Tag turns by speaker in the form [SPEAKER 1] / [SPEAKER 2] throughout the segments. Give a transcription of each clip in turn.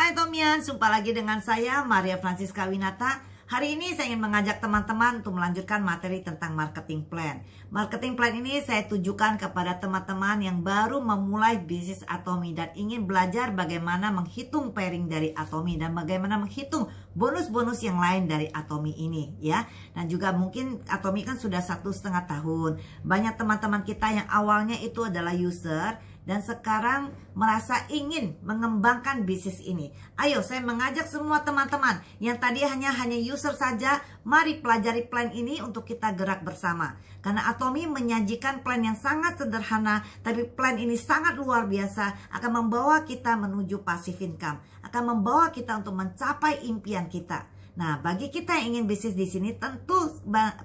[SPEAKER 1] Hai Tomian, jumpa lagi dengan saya Maria Francisca Winata. Hari ini saya ingin mengajak teman-teman untuk melanjutkan materi tentang marketing plan. Marketing plan ini saya tujukan kepada teman-teman yang baru memulai bisnis Atomi dan ingin belajar bagaimana menghitung pairing dari Atomi dan bagaimana menghitung bonus-bonus yang lain dari Atomi ini ya. Dan juga mungkin Atomi kan sudah 1,5 tahun. Banyak teman-teman kita yang awalnya itu adalah user dan sekarang merasa ingin mengembangkan bisnis ini. Ayo saya mengajak semua teman-teman yang tadi hanya user saja, mari pelajari plan ini untuk kita gerak bersama. Karena Atomi menyajikan plan yang sangat sederhana, tapi plan ini sangat luar biasa, akan membawa kita menuju passive income, akan membawa kita untuk mencapai impian kita. Nah, bagi kita yang ingin bisnis di sini tentu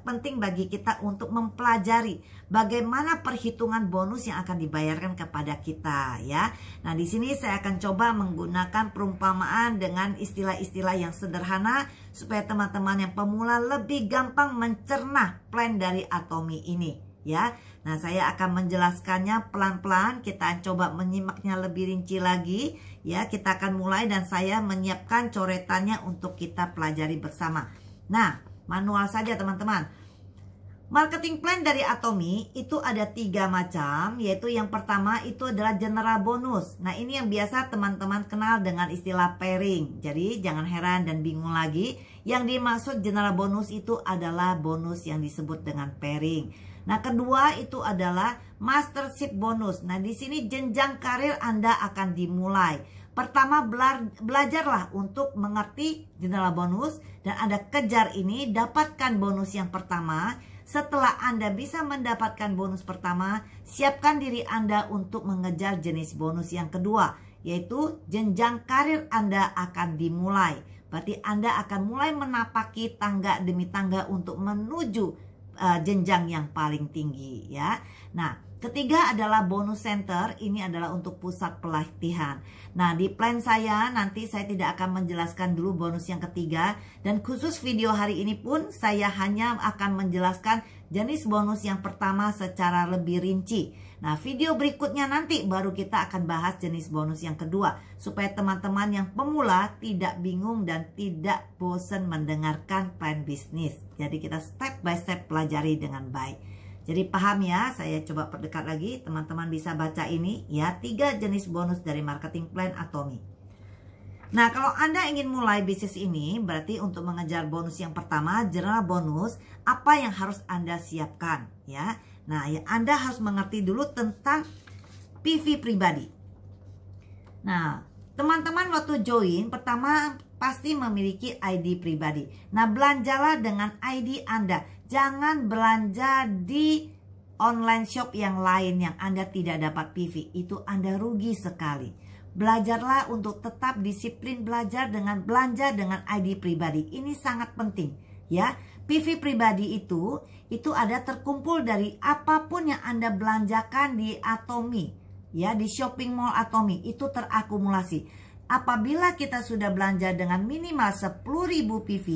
[SPEAKER 1] penting bagi kita untuk mempelajari bagaimana perhitungan bonus yang akan dibayarkan kepada kita ya. Nah, di sini saya akan coba menggunakan perumpamaan dengan istilah-istilah yang sederhana supaya teman-teman yang pemula lebih gampang mencerna plan dari Atomi ini ya. Nah, saya akan menjelaskannya pelan-pelan, kita coba menyimaknya lebih rinci lagi ya. Kita akan mulai dan saya menyiapkan coretannya untuk kita pelajari bersama. Nah, manual saja teman-teman. Marketing plan dari Atomi itu ada 3 macam, yaitu yang pertama itu adalah general bonus. Nah, ini yang biasa teman-teman kenal dengan istilah pairing. Jadi jangan heran dan bingung lagi. Yang dimaksud general bonus itu adalah bonus yang disebut dengan pairing. Nah, kedua itu adalah mastership bonus. Nah, di sini jenjang karir Anda akan dimulai. Pertama, belajarlah untuk mengerti general bonus dan Anda kejar ini, dapatkan bonus yang pertama. Setelah Anda bisa mendapatkan bonus pertama, siapkan diri Anda untuk mengejar jenis bonus yang kedua, yaitu jenjang karir Anda akan dimulai. Berarti Anda akan mulai menapaki tangga demi tangga untuk menuju jenjang yang paling tinggi ya. Nah, ketiga adalah bonus center. Ini adalah untuk pusat pelatihan. Nah, di plan saya nanti saya tidak akan menjelaskan dulu bonus yang ketiga. Dan khusus video hari ini pun saya hanya akan menjelaskan jenis bonus yang pertama secara lebih rinci. Nah, video berikutnya nanti baru kita akan bahas jenis bonus yang kedua. Supaya teman-teman yang pemula tidak bingung dan tidak bosan mendengarkan plan bisnis. Jadi kita step by step pelajari dengan baik. Jadi paham ya, saya coba perdekat lagi. Teman-teman bisa baca ini ya, 3 jenis bonus dari marketing plan Atomi. Nah, kalau Anda ingin mulai bisnis ini, berarti untuk mengejar bonus yang pertama, general bonus, apa yang harus Anda siapkan ya. Nah, ya Anda harus mengerti dulu tentang PV pribadi. Nah, teman-teman waktu join, pertama pasti memiliki ID pribadi. Nah, belanjalah dengan ID Anda. Jangan belanja di online shop yang lain yang Anda tidak dapat PV. Itu Anda rugi sekali. Belajarlah untuk tetap disiplin belajar dengan belanja dengan ID pribadi. Ini sangat penting ya. PV pribadi itu ada terkumpul dari apapun yang Anda belanjakan di Atomi ya, di shopping mall Atomi itu terakumulasi. Apabila kita sudah belanja dengan minimal 10.000 PV,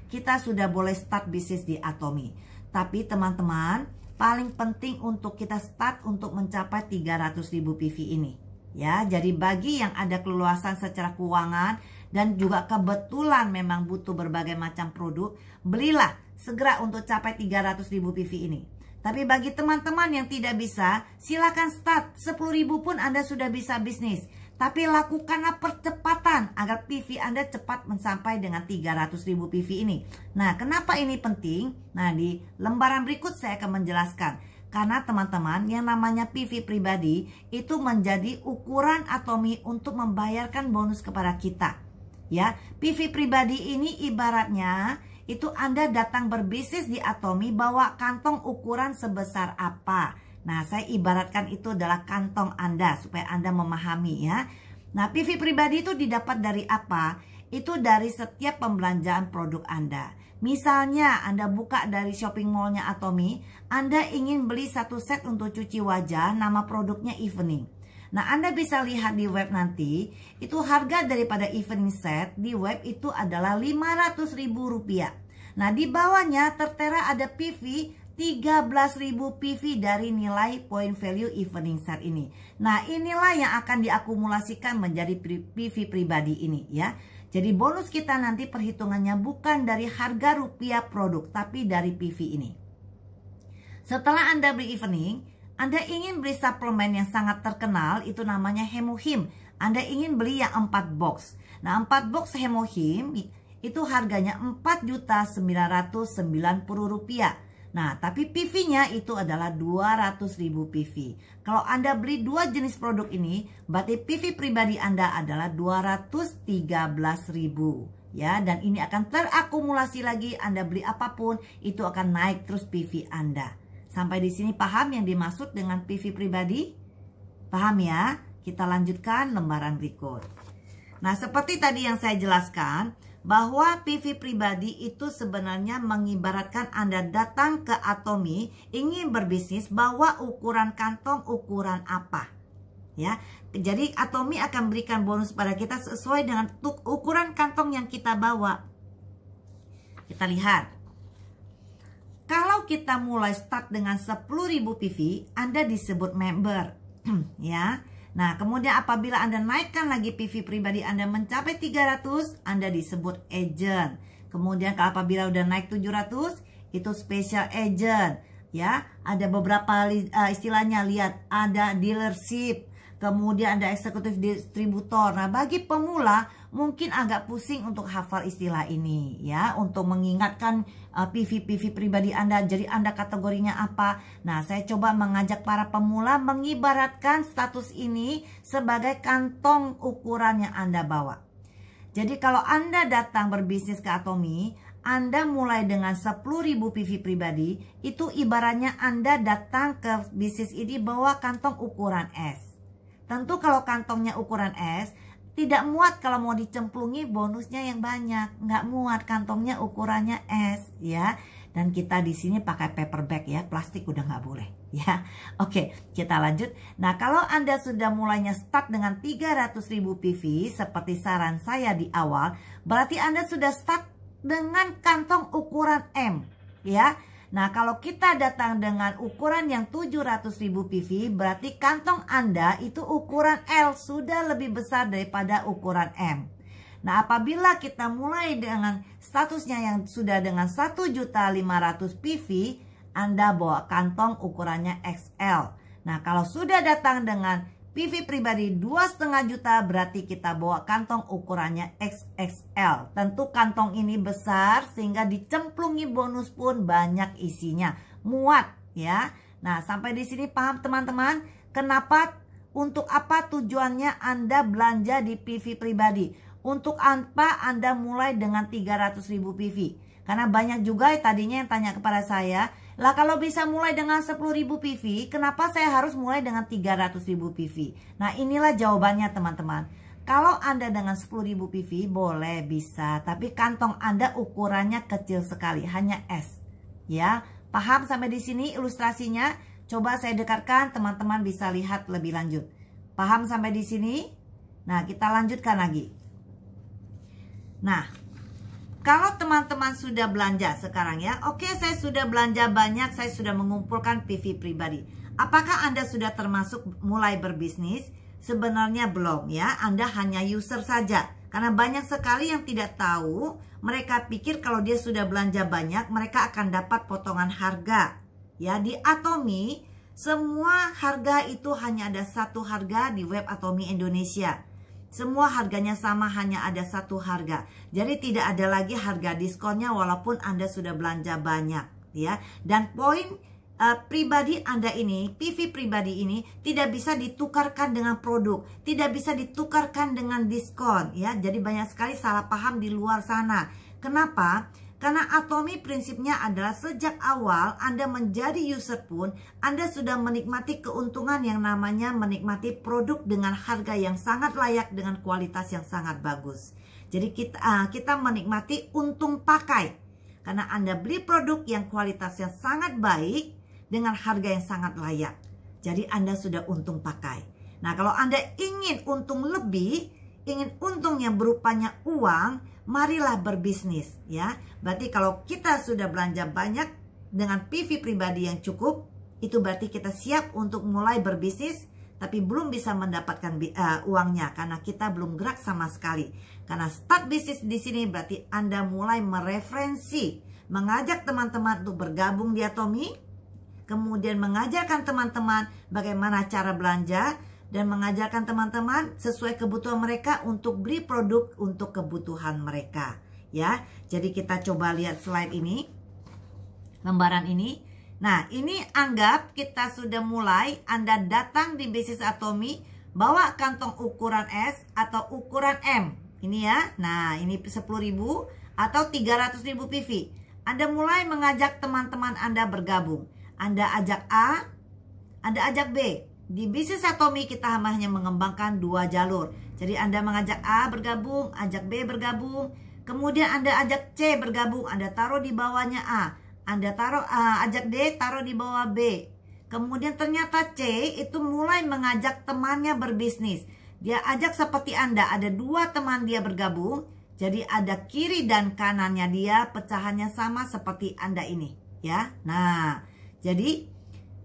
[SPEAKER 1] kita sudah boleh start bisnis di Atomi. Tapi teman-teman, paling penting untuk kita start untuk mencapai 300.000 PV ini ya. Jadi bagi yang ada keluasan secara keuangan dan juga kebetulan memang butuh berbagai macam produk, belilah segera untuk capai 300.000 PV ini. Tapi bagi teman-teman yang tidak bisa, silakan start 10.000 pun Anda sudah bisa bisnis. Tapi lakukanlah percepatan agar PV Anda cepat mencapai dengan 300.000 PV ini. Nah, kenapa ini penting? Nah, di lembaran berikut saya akan menjelaskan. Karena teman-teman, yang namanya PV pribadi itu menjadi ukuran Atomi untuk membayarkan bonus kepada kita. Ya, PV pribadi ini ibaratnya itu Anda datang berbisnis di Atomi bawa kantong ukuran sebesar apa. Nah, saya ibaratkan itu adalah kantong Anda supaya Anda memahami ya. Nah, PV pribadi itu didapat dari apa? Itu dari setiap pembelanjaan produk Anda. Misalnya Anda buka dari shopping mallnya Atomi, Anda ingin beli 1 set untuk cuci wajah, nama produknya Evening. Nah, Anda bisa lihat di web nanti, itu harga daripada Evening set di web itu adalah Rp500.000. Nah, di bawahnya tertera ada PV 13.000 PV dari nilai point value evening share ini. Nah, inilah yang akan diakumulasikan menjadi PV pribadi ini ya. Jadi bonus kita nanti perhitungannya bukan dari harga rupiah produk, tapi dari PV ini. Setelah Anda beli evening, Anda ingin beli suplemen yang sangat terkenal, itu namanya Hemohim. Anda ingin beli yang 4 box. Nah, 4 box Hemohim itu harganya Rp4.990.000. Nah, tapi PV-nya itu adalah 200.000 PV. Kalau Anda beli 2 jenis produk ini, berarti PV pribadi Anda adalah 213.000. Ya, dan ini akan terakumulasi lagi. Anda beli apapun, itu akan naik terus PV Anda. Sampai di sini paham yang dimaksud dengan PV pribadi? Paham ya? Kita lanjutkan lembaran berikut. Nah, seperti tadi yang saya jelaskan, bahwa PV pribadi itu sebenarnya mengibaratkan Anda datang ke Atomy ingin berbisnis, bawa ukuran kantong ukuran apa ya. Jadi Atomy akan berikan bonus pada kita sesuai dengan ukuran kantong yang kita bawa. Kita lihat, kalau kita mulai start dengan 10.000 PV, Anda disebut member ya. Nah, kemudian apabila Anda naikkan lagi PV pribadi Anda mencapai 300, Anda disebut agent. Kemudian apabila udah naik 700, itu special agent. Ya, ada beberapa istilahnya, lihat, ada dealership. Kemudian ada eksekutif distributor. Nah, bagi pemula mungkin agak pusing untuk hafal istilah ini ya, untuk mengingatkan PV pribadi Anda. Jadi Anda kategorinya apa? Nah, saya coba mengajak para pemula mengibaratkan status ini sebagai kantong ukuran yang Anda bawa. Jadi kalau Anda datang berbisnis ke Atomy, Anda mulai dengan 10.000 PV pribadi, itu ibaratnya Anda datang ke bisnis ini bawa kantong ukuran S. Tentu kalau kantongnya ukuran S, tidak muat kalau mau dicemplungi bonusnya yang banyak. Nggak muat, kantongnya ukurannya S ya. Dan kita di sini pakai paper bag ya, plastik udah nggak boleh ya. Oke, kita lanjut. Nah, kalau Anda sudah mulainya start dengan 300.000 PV seperti saran saya di awal, berarti Anda sudah start dengan kantong ukuran M ya. Nah, kalau kita datang dengan ukuran yang 700.000 PV, berarti kantong Anda itu ukuran L, sudah lebih besar daripada ukuran M. Nah, apabila kita mulai dengan statusnya yang sudah dengan 1.500.000 PV, Anda bawa kantong ukurannya XL. Nah, kalau sudah datang dengan PV pribadi 2,5 juta, berarti kita bawa kantong ukurannya XXL. Tentu kantong ini besar sehingga dicemplungi bonus pun banyak isinya, muat ya. Nah, sampai di sini paham teman-teman? Kenapa, untuk apa tujuannya Anda belanja di PV pribadi? Untuk apa Anda mulai dengan 300.000 PV? Karena banyak juga tadinya yang tanya kepada saya, lah kalau bisa mulai dengan 10.000 PV, kenapa saya harus mulai dengan 300.000 PV? Nah, inilah jawabannya teman-teman. Kalau Anda dengan 10.000 PV boleh, bisa, tapi kantong Anda ukurannya kecil sekali, hanya S. Ya, paham sampai di sini ilustrasinya? Coba saya dekatkan, teman-teman bisa lihat lebih lanjut. Paham sampai di sini? Nah, kita lanjutkan lagi. Nah, kalau teman-teman sudah belanja sekarang ya, oke, saya sudah belanja banyak, saya sudah mengumpulkan PV pribadi. Apakah Anda sudah termasuk mulai berbisnis? Sebenarnya belum ya, Anda hanya user saja. Karena banyak sekali yang tidak tahu, mereka pikir kalau dia sudah belanja banyak, mereka akan dapat potongan harga. Ya, di Atomy, semua harga itu hanya ada satu harga di web Atomy Indonesia. Semua harganya sama, hanya ada satu harga. Jadi tidak ada lagi harga diskonnya walaupun Anda sudah belanja banyak ya. Dan poin pribadi Anda ini, PV pribadi ini tidak bisa ditukarkan dengan produk, tidak bisa ditukarkan dengan diskon ya. Jadi banyak sekali salah paham di luar sana. Kenapa? Karena Atomy prinsipnya adalah sejak awal Anda menjadi user pun, Anda sudah menikmati keuntungan yang namanya menikmati produk dengan harga yang sangat layak dengan kualitas yang sangat bagus. Jadi kita menikmati untung pakai. Karena Anda beli produk yang kualitasnya sangat baik dengan harga yang sangat layak. Jadi Anda sudah untung pakai. Nah, kalau Anda ingin untung lebih, ingin untung yang berupanya uang, marilah berbisnis ya. Berarti kalau kita sudah belanja banyak dengan PV pribadi yang cukup, itu berarti kita siap untuk mulai berbisnis, tapi belum bisa mendapatkan uangnya karena kita belum gerak sama sekali. Karena start bisnis di sini berarti Anda mulai mereferensi, mengajak teman-teman untuk bergabung di Atomy, kemudian mengajarkan teman-teman bagaimana cara belanja, dan mengajarkan teman-teman sesuai kebutuhan mereka untuk beli produk untuk kebutuhan mereka. Ya, jadi kita coba lihat slide ini, lembaran ini. Nah, ini anggap kita sudah mulai, Anda datang di bisnis Atomy, bawa kantong ukuran S atau ukuran M. Ini ya, nah ini 10.000 atau 300.000 PV. Anda mulai mengajak teman-teman Anda bergabung. Anda ajak A, Anda ajak B. Di bisnis Atomy kita hanya mengembangkan 2 jalur. Jadi Anda mengajak A bergabung, ajak B bergabung. Kemudian Anda ajak C bergabung, Anda taruh di bawahnya A. Anda ajak D, taruh di bawah B. Kemudian ternyata C itu mulai mengajak temannya berbisnis. Dia ajak seperti Anda, ada 2 teman dia bergabung. Jadi ada kiri dan kanannya dia, pecahannya sama seperti Anda ini. Ya, nah, jadi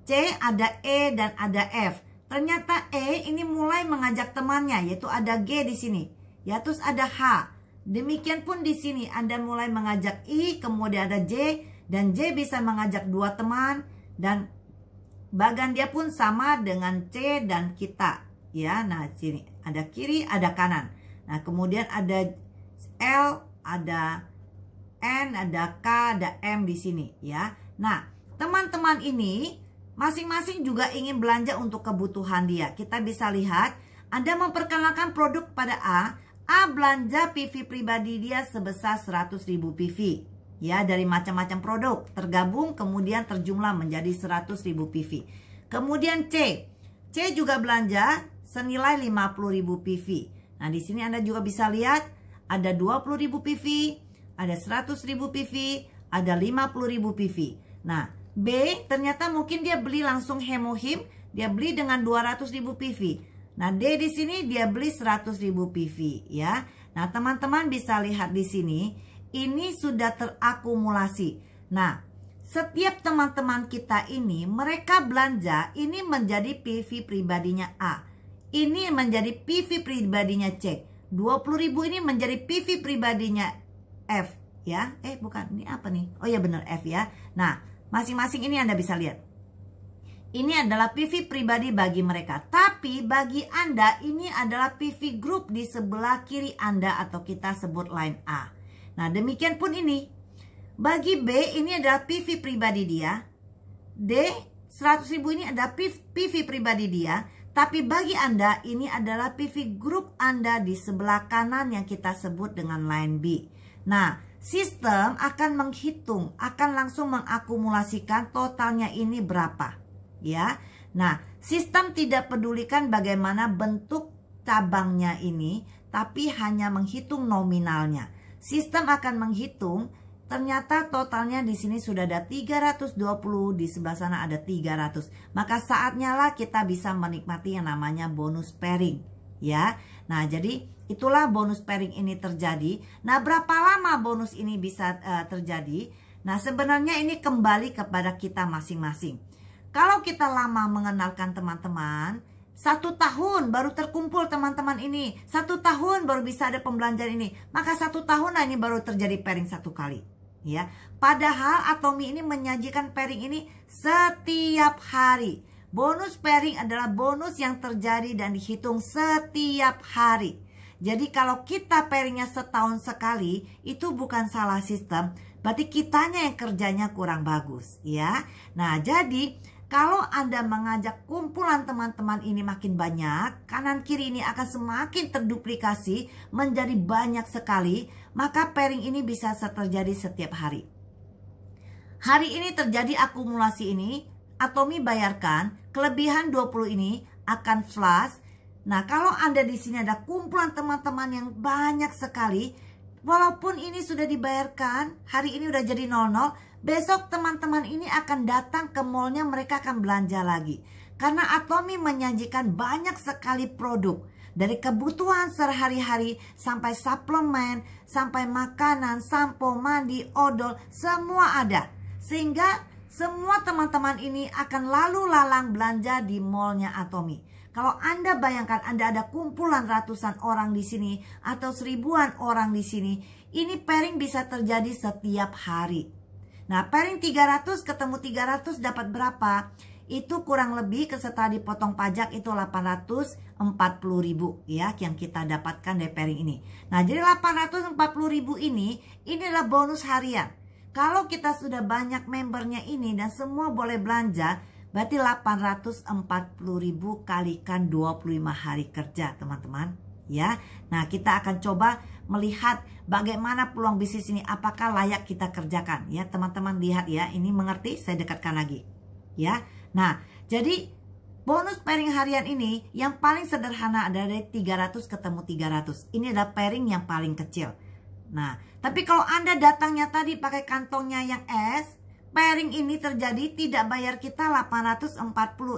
[SPEAKER 1] C ada E dan ada F. Ternyata E ini mulai mengajak temannya, yaitu ada G di sini. Ya, terus ada H. Demikian pun di sini Anda mulai mengajak I, kemudian ada J. Dan J bisa mengajak 2 teman, dan bagan dia pun sama dengan C dan kita. Ya, nah sini ada kiri, ada kanan. Nah, kemudian ada L, ada N, ada K, ada M di sini. Ya, nah teman-teman ini masing-masing juga ingin belanja untuk kebutuhan dia. Kita bisa lihat, Anda memperkenalkan produk pada A belanja PV pribadi dia sebesar 100.000 PV. Ya, dari macam-macam produk tergabung kemudian terjumlah menjadi 100.000 PV. Kemudian C juga belanja senilai 50.000 PV. Nah, di sini Anda juga bisa lihat ada 20.000 PV, ada 100.000 PV, ada 50.000 PV. Nah, B ternyata mungkin dia beli langsung hemohim, dia beli dengan 200.000 PV. Nah, D di sini dia beli 100.000 PV ya. Nah, teman-teman bisa lihat di sini ini sudah terakumulasi. Nah, setiap teman-teman kita ini mereka belanja ini menjadi PV pribadinya A. Ini menjadi PV pribadinya C. 20.000 ini menjadi PV pribadinya F ya. Bukan, ini apa nih? Oh ya benar, F ya. Nah, masing-masing ini Anda bisa lihat. Ini adalah PV pribadi bagi mereka. Tapi bagi Anda ini adalah PV group di sebelah kiri Anda atau kita sebut line A. Nah, demikian pun ini. Bagi B ini adalah PV pribadi dia. D 100.000 ini adalah PV pribadi dia. Tapi bagi Anda ini adalah PV group Anda di sebelah kanan yang kita sebut dengan line B. Nah, sistem akan menghitung, akan langsung mengakumulasikan totalnya ini berapa. Ya. Nah, sistem tidak pedulikan bagaimana bentuk cabangnya ini, tapi hanya menghitung nominalnya. Sistem akan menghitung ternyata totalnya di sini sudah ada 320, di sebelah sana ada 300. Maka saatnya lah kita bisa menikmati yang namanya bonus pairing, ya. Nah, jadi itulah bonus pairing ini terjadi. Nah, berapa lama bonus ini bisa terjadi? Nah, sebenarnya ini kembali kepada kita masing-masing. Kalau kita lama mengenalkan teman-teman, 1 tahun baru terkumpul teman-teman ini, 1 tahun baru bisa ada pembelanjaan ini, maka 1 tahun ini baru terjadi pairing 1 kali, ya. Padahal Atomy ini menyajikan pairing ini setiap hari. Bonus pairing adalah bonus yang terjadi dan dihitung setiap hari. Jadi kalau kita pairingnya setahun sekali, itu bukan salah sistem, berarti kitanya yang kerjanya kurang bagus, ya. Nah, jadi kalau Anda mengajak kumpulan teman-teman ini makin banyak, kanan kiri ini akan semakin terduplikasi menjadi banyak sekali, maka pairing ini bisa terjadi setiap hari. Hari ini terjadi akumulasi ini, Atomy bayarkan, kelebihan 20 ini akan flash. Nah, kalau Anda di sini ada kumpulan teman-teman yang banyak sekali, walaupun ini sudah dibayarkan, hari ini udah jadi 00, besok teman-teman ini akan datang ke mallnya, mereka akan belanja lagi. Karena Atomy menyajikan banyak sekali produk. Dari kebutuhan sehari-hari sampai suplemen, sampai makanan, sampo, mandi, odol, semua ada. Sehingga semua teman-teman ini akan lalu lalang belanja di mallnya Atomy. Kalau Anda bayangkan Anda ada kumpulan ratusan orang di sini atau seribuan orang di sini, ini pairing bisa terjadi setiap hari. Nah, pairing 300 ketemu 300 dapat berapa? Itu kurang lebih setelah dipotong pajak itu 840.000 ya yang kita dapatkan dari pairing ini. Nah, jadi 840.000 ini adalah bonus harian. Kalau kita sudah banyak membernya ini dan semua boleh belanja, berarti 840.000 kalikan 25 hari kerja, teman-teman. Ya, nah kita akan coba melihat bagaimana peluang bisnis ini, apakah layak kita kerjakan. Ya, teman-teman lihat ya, ini mengerti? Saya dekatkan lagi. Ya, nah jadi bonus pairing harian ini yang paling sederhana adalah dari 300 ketemu 300. Ini adalah pairing yang paling kecil. Nah, tapi kalau Anda datangnya tadi pakai kantongnya yang S, pairing ini terjadi tidak bayar kita 840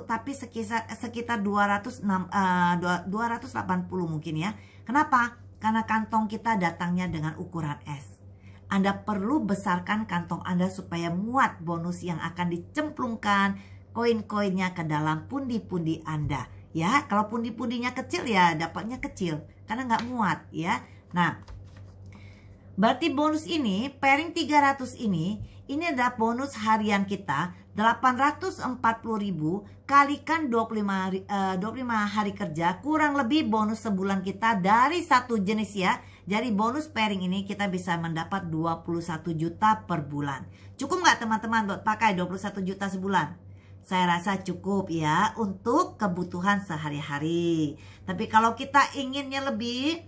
[SPEAKER 1] tapi sekitar 280 mungkin ya. Kenapa? Karena kantong kita datangnya dengan ukuran S. Anda perlu besarkan kantong Anda supaya muat bonus yang akan dicemplungkan koin-koinnya ke dalam pundi-pundi Anda. Ya, kalau pundi-pundinya kecil ya dapatnya kecil karena nggak muat ya. Nah, berarti bonus ini, pairing 300 ini adalah bonus harian kita 840.000 kalikan 25 hari kerja, kurang lebih bonus sebulan kita dari satu jenis ya. Jadi bonus pairing ini kita bisa mendapat 21 juta per bulan. Cukup nggak teman-teman buat pakai 21 juta sebulan? Saya rasa cukup ya untuk kebutuhan sehari-hari. Tapi kalau kita inginnya lebih,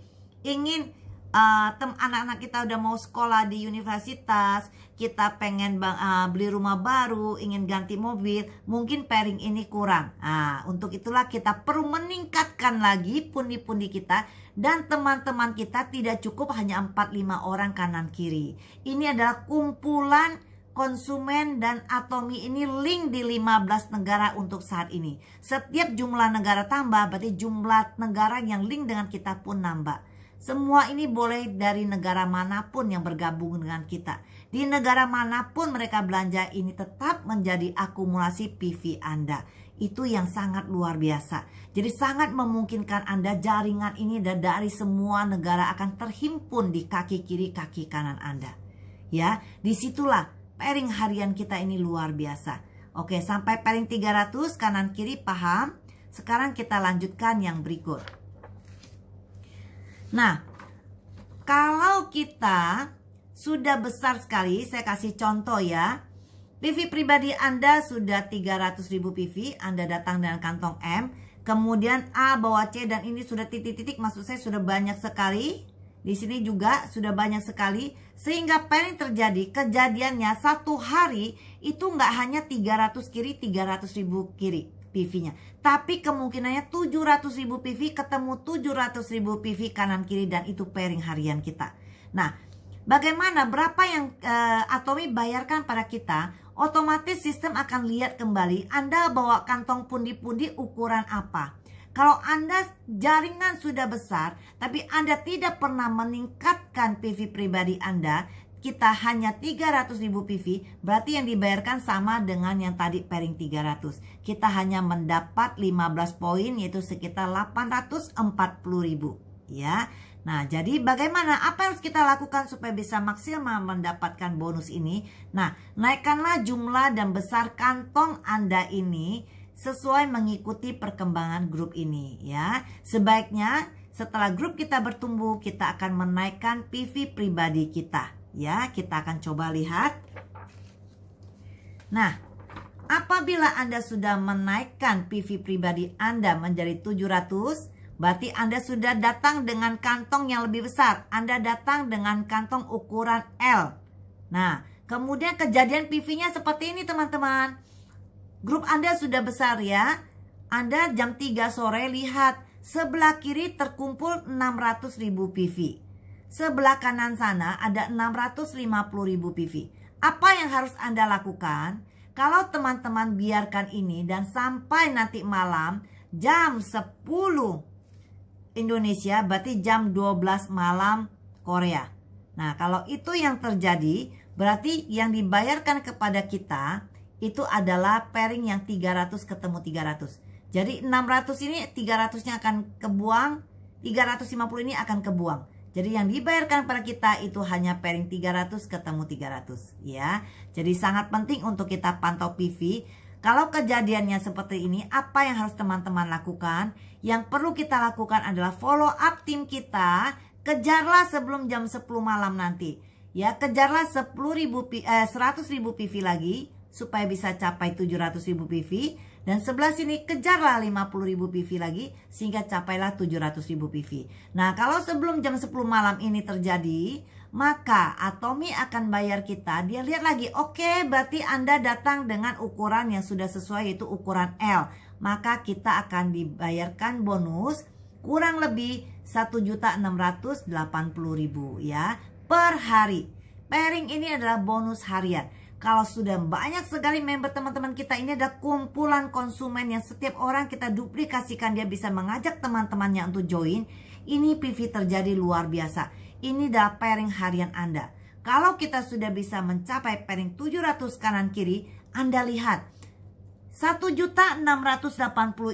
[SPEAKER 1] anak-anak kita udah mau sekolah di universitas, kita pengen beli rumah baru, ingin ganti mobil, mungkin pairing ini kurang. Nah, untuk itulah kita perlu meningkatkan lagi pundi-pundi kita, dan teman-teman kita tidak cukup hanya 4-5 orang kanan kiri. Ini adalah kumpulan konsumen dan Atomy ini link di 15 negara untuk saat ini. Setiap jumlah negara tambah, berarti jumlah negara yang link dengan kita pun nambah. Semua ini boleh dari negara manapun yang bergabung dengan kita. Di negara manapun mereka belanja, ini tetap menjadi akumulasi PV Anda. Itu yang sangat luar biasa. Jadi sangat memungkinkan Anda jaringan ini dari semua negara akan terhimpun di kaki kiri, kaki kanan Anda. Ya, disitulah pairing harian kita ini luar biasa. Oke, sampai pairing 300 kanan kiri paham. Sekarang kita lanjutkan yang berikut. Nah, kalau kita sudah besar sekali, saya kasih contoh ya. PV pribadi Anda sudah 300.000 PV, Anda datang dengan kantong M. Kemudian A bawa C dan ini sudah titik-titik, maksud saya sudah banyak sekali. Di sini juga sudah banyak sekali. Sehingga pairing terjadi, kejadiannya satu hari itu nggak hanya 300 kiri, 300.000 kiri PV-nya. Tapi kemungkinannya 700.000 PV ketemu 700.000 PV kanan kiri, dan itu pairing harian kita. Nah, bagaimana berapa yang Atomy bayarkan pada kita? Otomatis sistem akan lihat kembali Anda bawa kantong pundi-pundi ukuran apa. Kalau Anda jaringan sudah besar tapi Anda tidak pernah meningkatkan PV pribadi Anda, kita hanya 300.000 PV, berarti yang dibayarkan sama dengan yang tadi pairing 300. Kita hanya mendapat 15 poin, yaitu sekitar 840.000 ya. Nah, jadi bagaimana? Apa yang harus kita lakukan supaya bisa maksimal mendapatkan bonus ini? Nah, naikkanlah jumlah dan besar kantong Anda ini sesuai mengikuti perkembangan grup ini ya. Sebaiknya setelah grup kita bertumbuh, kita akan menaikkan PV pribadi kita. Ya, kita akan coba lihat. Nah, apabila Anda sudah menaikkan PV pribadi Anda menjadi 700, berarti Anda sudah datang dengan kantong yang lebih besar. Anda datang dengan kantong ukuran L. Nah, kemudian kejadian PV-nya seperti ini teman-teman. Grup Anda sudah besar ya. Anda jam 3 sore lihat sebelah kiri terkumpul 600.000 PV. Sebelah kanan sana ada 650.000 PV. Apa yang harus Anda lakukan? Kalau teman-teman biarkan ini dan sampai nanti malam jam 10 Indonesia, berarti jam 12 malam Korea. Nah, kalau itu yang terjadi, berarti yang dibayarkan kepada kita itu adalah pairing yang 300 ketemu 300. Jadi 600 ini 300-nya akan kebuang, 350 ini akan kebuang. Jadi yang dibayarkan pada kita itu hanya pairing 300 ketemu 300 ya. Jadi sangat penting untuk kita pantau PV. Kalau kejadiannya seperti ini, apa yang harus teman-teman lakukan? Yang perlu kita lakukan adalah follow up tim kita. Kejarlah sebelum jam 10 malam nanti. Ya, kejarlah 100.000 PV lagi supaya bisa capai 700.000 PV. Dan sebelah sini kejarlah 50.000 PV lagi sehingga capailah 700.000 PV. Nah, kalau sebelum jam 10 malam ini terjadi, maka Atomy akan bayar kita. Dia lihat lagi, oke, berarti Anda datang dengan ukuran yang sudah sesuai, yaitu ukuran L. Maka kita akan dibayarkan bonus kurang lebih 1.680.000 ya per hari. Pairing ini adalah bonus harian. Kalau sudah banyak sekali member teman-teman kita, ini ada kumpulan konsumen yang setiap orang kita duplikasikan, dia bisa mengajak teman-temannya untuk join. Ini PV terjadi luar biasa. Ini adalah pairing harian Anda. Kalau kita sudah bisa mencapai pairing 700 kanan kiri, Anda lihat 1.680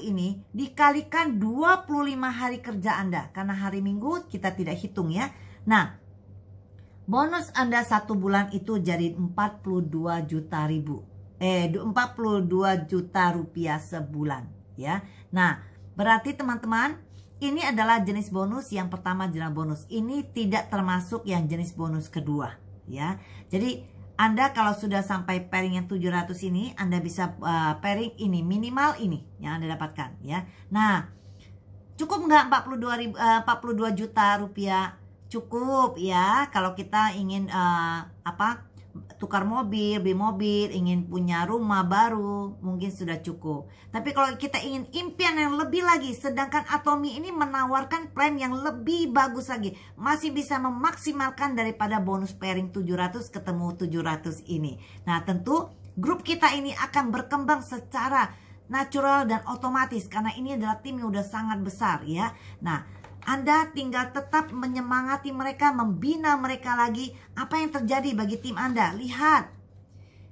[SPEAKER 1] ini dikalikan 25 hari kerja Anda. Karena hari Minggu kita tidak hitung ya. Nah, bonus Anda 1 bulan itu jadi 42 juta rupiah sebulan ya. Nah, berarti teman-teman, ini adalah jenis bonus yang pertama, jenis bonus. Ini tidak termasuk yang jenis bonus kedua ya. Jadi Anda kalau sudah sampai pairing yang 700 ini, Anda bisa pairing ini, minimal ini yang Anda dapatkan ya. Nah, cukup nggak 42 juta rupiah? Cukup ya, kalau kita ingin tukar mobil, beli mobil, ingin punya rumah baru, mungkin sudah cukup. Tapi kalau kita ingin impian yang lebih lagi, sedangkan Atomy ini menawarkan plan yang lebih bagus lagi, masih bisa memaksimalkan daripada bonus pairing 700 ketemu 700 ini. Nah, tentu grup kita ini akan berkembang secara natural dan otomatis karena ini adalah tim yang udah sangat besar ya. Nah, Anda tinggal tetap menyemangati mereka, membina mereka lagi. Apa yang terjadi bagi tim Anda? Lihat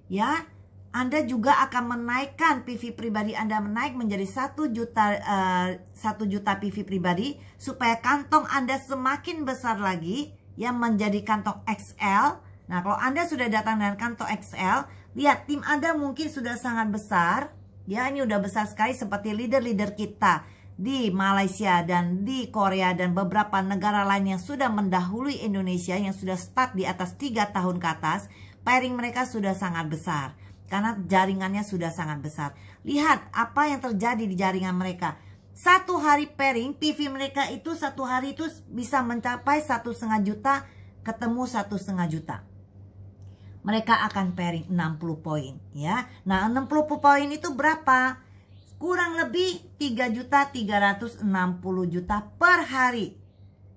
[SPEAKER 1] ya, Anda juga akan menaikkan PV pribadi Anda menaik menjadi 1 juta PV pribadi supaya kantong Anda semakin besar lagi ya, menjadi kantong XL. Nah, kalau Anda sudah datang dengan kantong XL, lihat tim Anda mungkin sudah sangat besar ya, ini udah besar sekali seperti leader-leader kita di Malaysia dan di Korea dan beberapa negara lain yang sudah mendahului Indonesia, yang sudah start di atas 3 tahun ke atas. Pairing mereka sudah sangat besar karena jaringannya sudah sangat besar. Lihat apa yang terjadi di jaringan mereka. 1 hari pairing, PV mereka itu 1 hari itu bisa mencapai 1,5 juta ketemu 1,5 juta. Mereka akan pairing 60 poin ya. Nah, 60 poin itu berapa? Kurang lebih 3.360.000 per hari.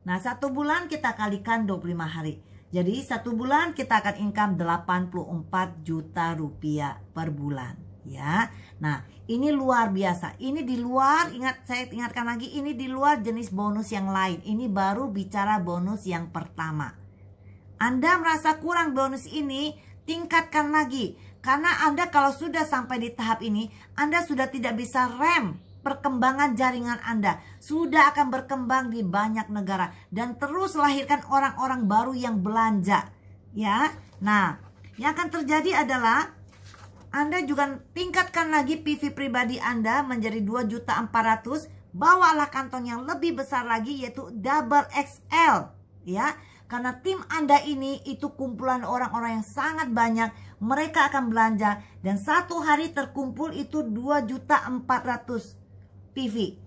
[SPEAKER 1] Nah, 1 bulan kita kalikan 25 hari. Jadi 1 bulan kita akan income 84 juta rupiah per bulan ya. Nah, ini luar biasa. Ini di luar, saya ingatkan lagi, ini di luar jenis bonus yang lain. Ini baru bicara bonus yang pertama. Anda merasa kurang bonus ini, tingkatkan lagi. Karena Anda kalau sudah sampai di tahap ini, Anda sudah tidak bisa rem perkembangan jaringan Anda. Sudah akan berkembang di banyak negara dan terus lahirkan orang-orang baru yang belanja. Ya. Nah, yang akan terjadi adalah Anda juga tingkatkan lagi PV pribadi Anda menjadi 2.400.000. Bawalah kantong yang lebih besar lagi, yaitu double XL. Ya. Karena tim Anda ini itu kumpulan orang-orang yang sangat banyak. Mereka akan belanja dan 1 hari terkumpul itu 2.400.000 PV.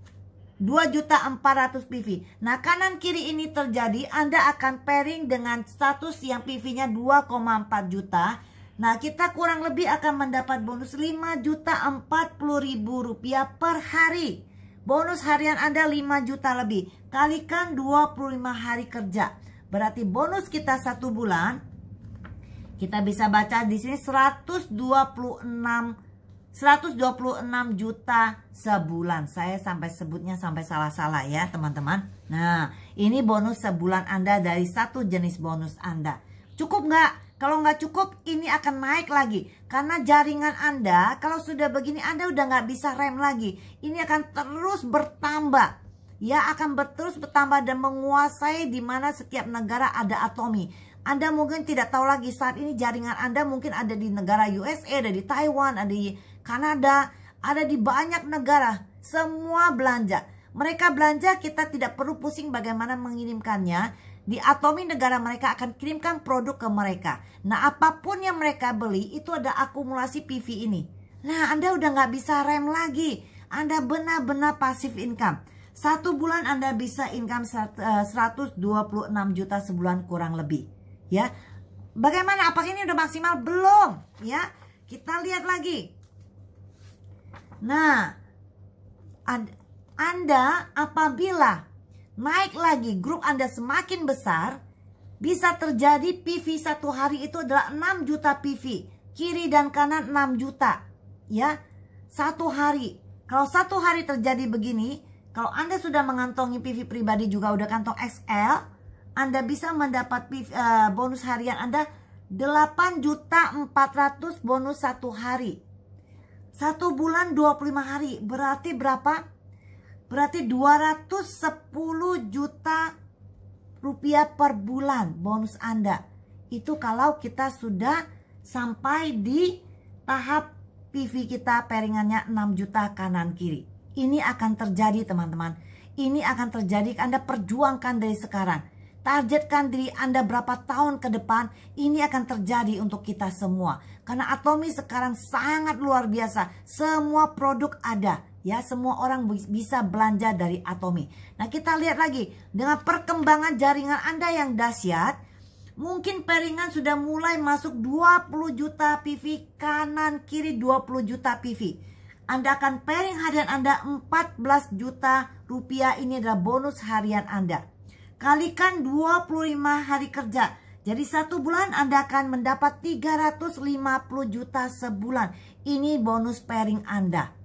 [SPEAKER 1] 2.400.000 PV. Nah, kanan kiri ini terjadi, Anda akan pairing dengan status yang PV-nya 2,4 juta. Nah, kita kurang lebih akan mendapat bonus 5.040.000 rupiah per hari. Bonus harian Anda 5 juta lebih. Kalikan 25 hari kerja. Berarti bonus kita 1 bulan, kita bisa baca di sini 126 juta sebulan. Saya sampai sebutnya sampai salah-salah ya teman-teman. Nah, ini bonus sebulan Anda dari 1 jenis bonus Anda. Cukup nggak? Kalau nggak cukup, ini akan naik lagi. Karena jaringan Anda, kalau sudah begini, Anda udah nggak bisa rem lagi. Ini akan terus bertambah. Ya, akan terus bertambah dan menguasai di mana setiap negara ada Atomi. Anda mungkin tidak tahu lagi saat ini jaringan Anda mungkin ada di negara USA, ada di Taiwan, ada di Kanada, ada di banyak negara. Semua belanja. Mereka belanja, kita tidak perlu pusing bagaimana mengirimkannya. Di Atomi negara mereka akan kirimkan produk ke mereka. Nah, apapun yang mereka beli itu ada akumulasi PV ini. Nah, Anda udah nggak bisa rem lagi. Anda benar-benar passive income. 1 bulan Anda bisa income 126 juta sebulan kurang lebih. Ya, bagaimana? Apakah ini udah maksimal? Belum. Ya, kita lihat lagi. Nah, Anda apabila naik lagi, grup Anda semakin besar, bisa terjadi PV satu hari itu adalah 6 juta PV. Kiri dan kanan 6 juta. Ya, satu hari. Kalau satu hari terjadi begini, kalau Anda sudah mengantongi PV pribadi juga udah kantong XL, Anda bisa mendapat bonus harian Anda 8.400.000 bonus satu hari. 1 bulan 25 hari. Berarti berapa? Berarti 210 juta rupiah per bulan bonus Anda. Itu kalau kita sudah sampai di tahap PV kita pairingannya 6 juta kanan kiri. Ini akan terjadi teman-teman. Ini akan terjadi, Anda perjuangkan dari sekarang. Targetkan diri Anda berapa tahun ke depan, ini akan terjadi untuk kita semua. Karena Atomi sekarang sangat luar biasa. Semua produk ada. Ya, semua orang bisa belanja dari Atomi. Nah, kita lihat lagi. Dengan perkembangan jaringan Anda yang dahsyat, mungkin pairingan sudah mulai masuk 20 juta PV, kanan kiri 20 juta PV. Anda akan pairing harian Anda 14 juta rupiah. Ini adalah bonus harian Anda. Kalikan 25 hari kerja. Jadi 1 bulan Anda akan mendapat 350 juta sebulan. Ini bonus pairing Anda.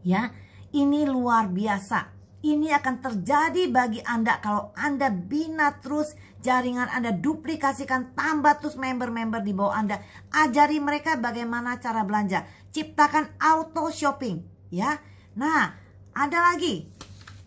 [SPEAKER 1] Ya, ini luar biasa. Ini akan terjadi bagi Anda kalau Anda bina terus jaringan Anda, duplikasikan, tambah terus member-member di bawah Anda. Ajari mereka bagaimana cara belanja. Ciptakan auto shopping, ya. Nah, ada lagi.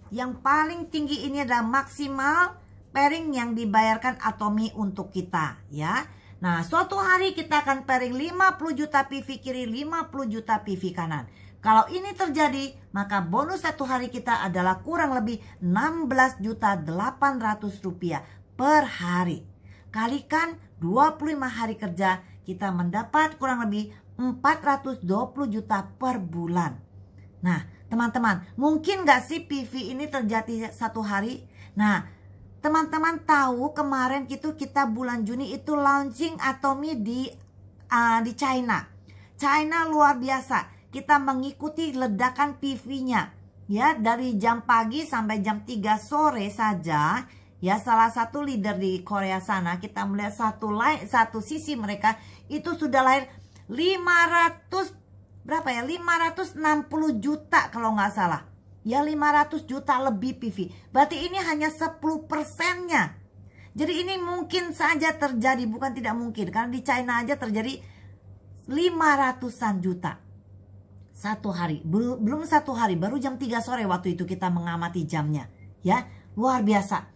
[SPEAKER 1] Yang paling tinggi ini adalah maksimal pairing yang dibayarkan Atomi untuk kita, ya. Nah, suatu hari kita akan pairing 50 juta PV kiri, 50 juta PV kanan. Kalau ini terjadi, maka bonus satu hari kita adalah kurang lebih 16.800.000 rupiah per hari. Kalikan 25 hari kerja, kita mendapat kurang lebih 420 juta per bulan. Nah, teman-teman, mungkin gak sih PV ini terjadi satu hari? Nah, teman-teman tahu kemarin itu kita bulan Juni itu launching Atomi di China. China luar biasa. Kita mengikuti ledakan PV-nya. Ya, dari jam pagi sampai jam 3 sore saja. Ya, salah satu leader di Korea sana, kita melihat satu sisi mereka itu sudah lahir 560 juta kalau nggak salah. Ya, 500 juta lebih PV. Berarti ini hanya 10%-nya. Jadi ini mungkin saja terjadi, bukan tidak mungkin. Karena di China aja terjadi 500-an juta. Satu hari, belum satu hari, baru jam 3 sore waktu itu kita mengamati jamnya. Ya, luar biasa.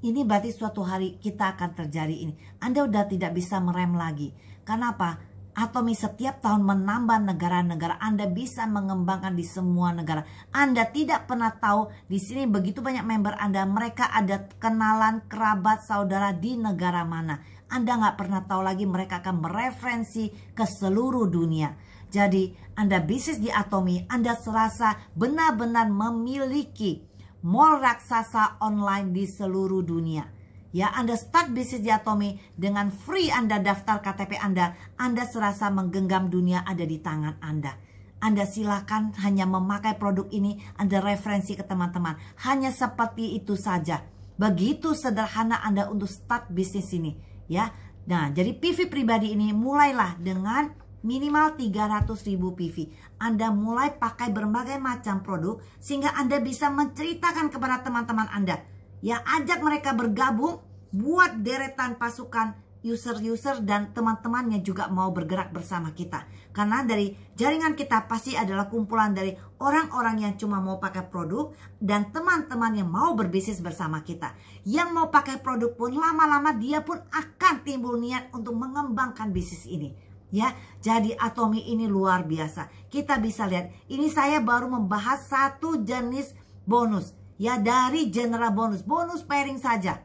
[SPEAKER 1] Ini berarti suatu hari kita akan terjadi ini. Anda udah tidak bisa merem lagi. Karena apa? Atomi setiap tahun menambah negara-negara. Anda bisa mengembangkan di semua negara. Anda tidak pernah tahu di sini begitu banyak member Anda. Mereka ada kenalan, kerabat, saudara di negara mana. Anda nggak pernah tahu lagi, mereka akan mereferensi ke seluruh dunia. Jadi Anda bisnis di Atomi, Anda serasa benar-benar memiliki mall raksasa online di seluruh dunia. Ya, Anda start bisnis di Atomi dengan free Anda daftar KTP Anda serasa menggenggam dunia ada di tangan Anda. Anda silakan hanya memakai produk ini, Anda referensi ke teman-teman. Hanya seperti itu saja. Begitu sederhana Anda untuk start bisnis ini, ya. Nah, jadi PV pribadi ini mulailah dengan minimal 300.000 PV. Anda mulai pakai berbagai macam produk sehingga Anda bisa menceritakan kepada teman-teman Anda. Ya, ajak mereka bergabung, buat deretan pasukan user-user dan teman-temannya juga mau bergerak bersama kita. Karena dari jaringan kita pasti adalah kumpulan dari orang-orang yang cuma mau pakai produk dan teman-teman yang mau berbisnis bersama kita. Yang mau pakai produk pun lama-lama dia pun akan timbul niat untuk mengembangkan bisnis ini. Ya, jadi Atomy ini luar biasa. Kita bisa lihat, ini saya baru membahas satu jenis bonus. Ya, dari general bonus pairing saja.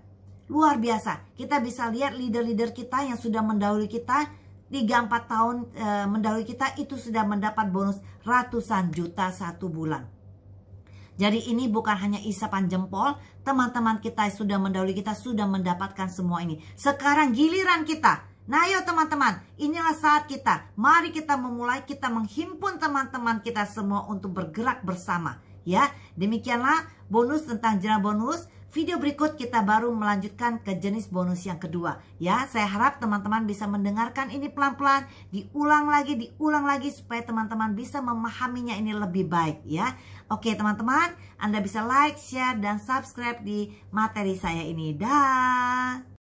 [SPEAKER 1] Luar biasa. Kita bisa lihat leader-leader kita yang sudah mendahului kita 3-4 tahun mendahului kita itu sudah mendapat bonus ratusan juta satu bulan. Jadi ini bukan hanya isapan jempol, teman-teman kita yang sudah mendahului kita sudah mendapatkan semua ini. Sekarang giliran kita. Nah ayo teman-teman, inilah saat kita. Mari kita memulai, kita menghimpun teman-teman kita semua untuk bergerak bersama. Ya, demikianlah bonus tentang general bonus. Video berikut kita baru melanjutkan ke jenis bonus yang kedua. Ya, saya harap teman-teman bisa mendengarkan ini pelan-pelan, diulang lagi supaya teman-teman bisa memahaminya ini lebih baik ya. Oke teman-teman, Anda bisa like, share, dan subscribe di materi saya ini. Dah.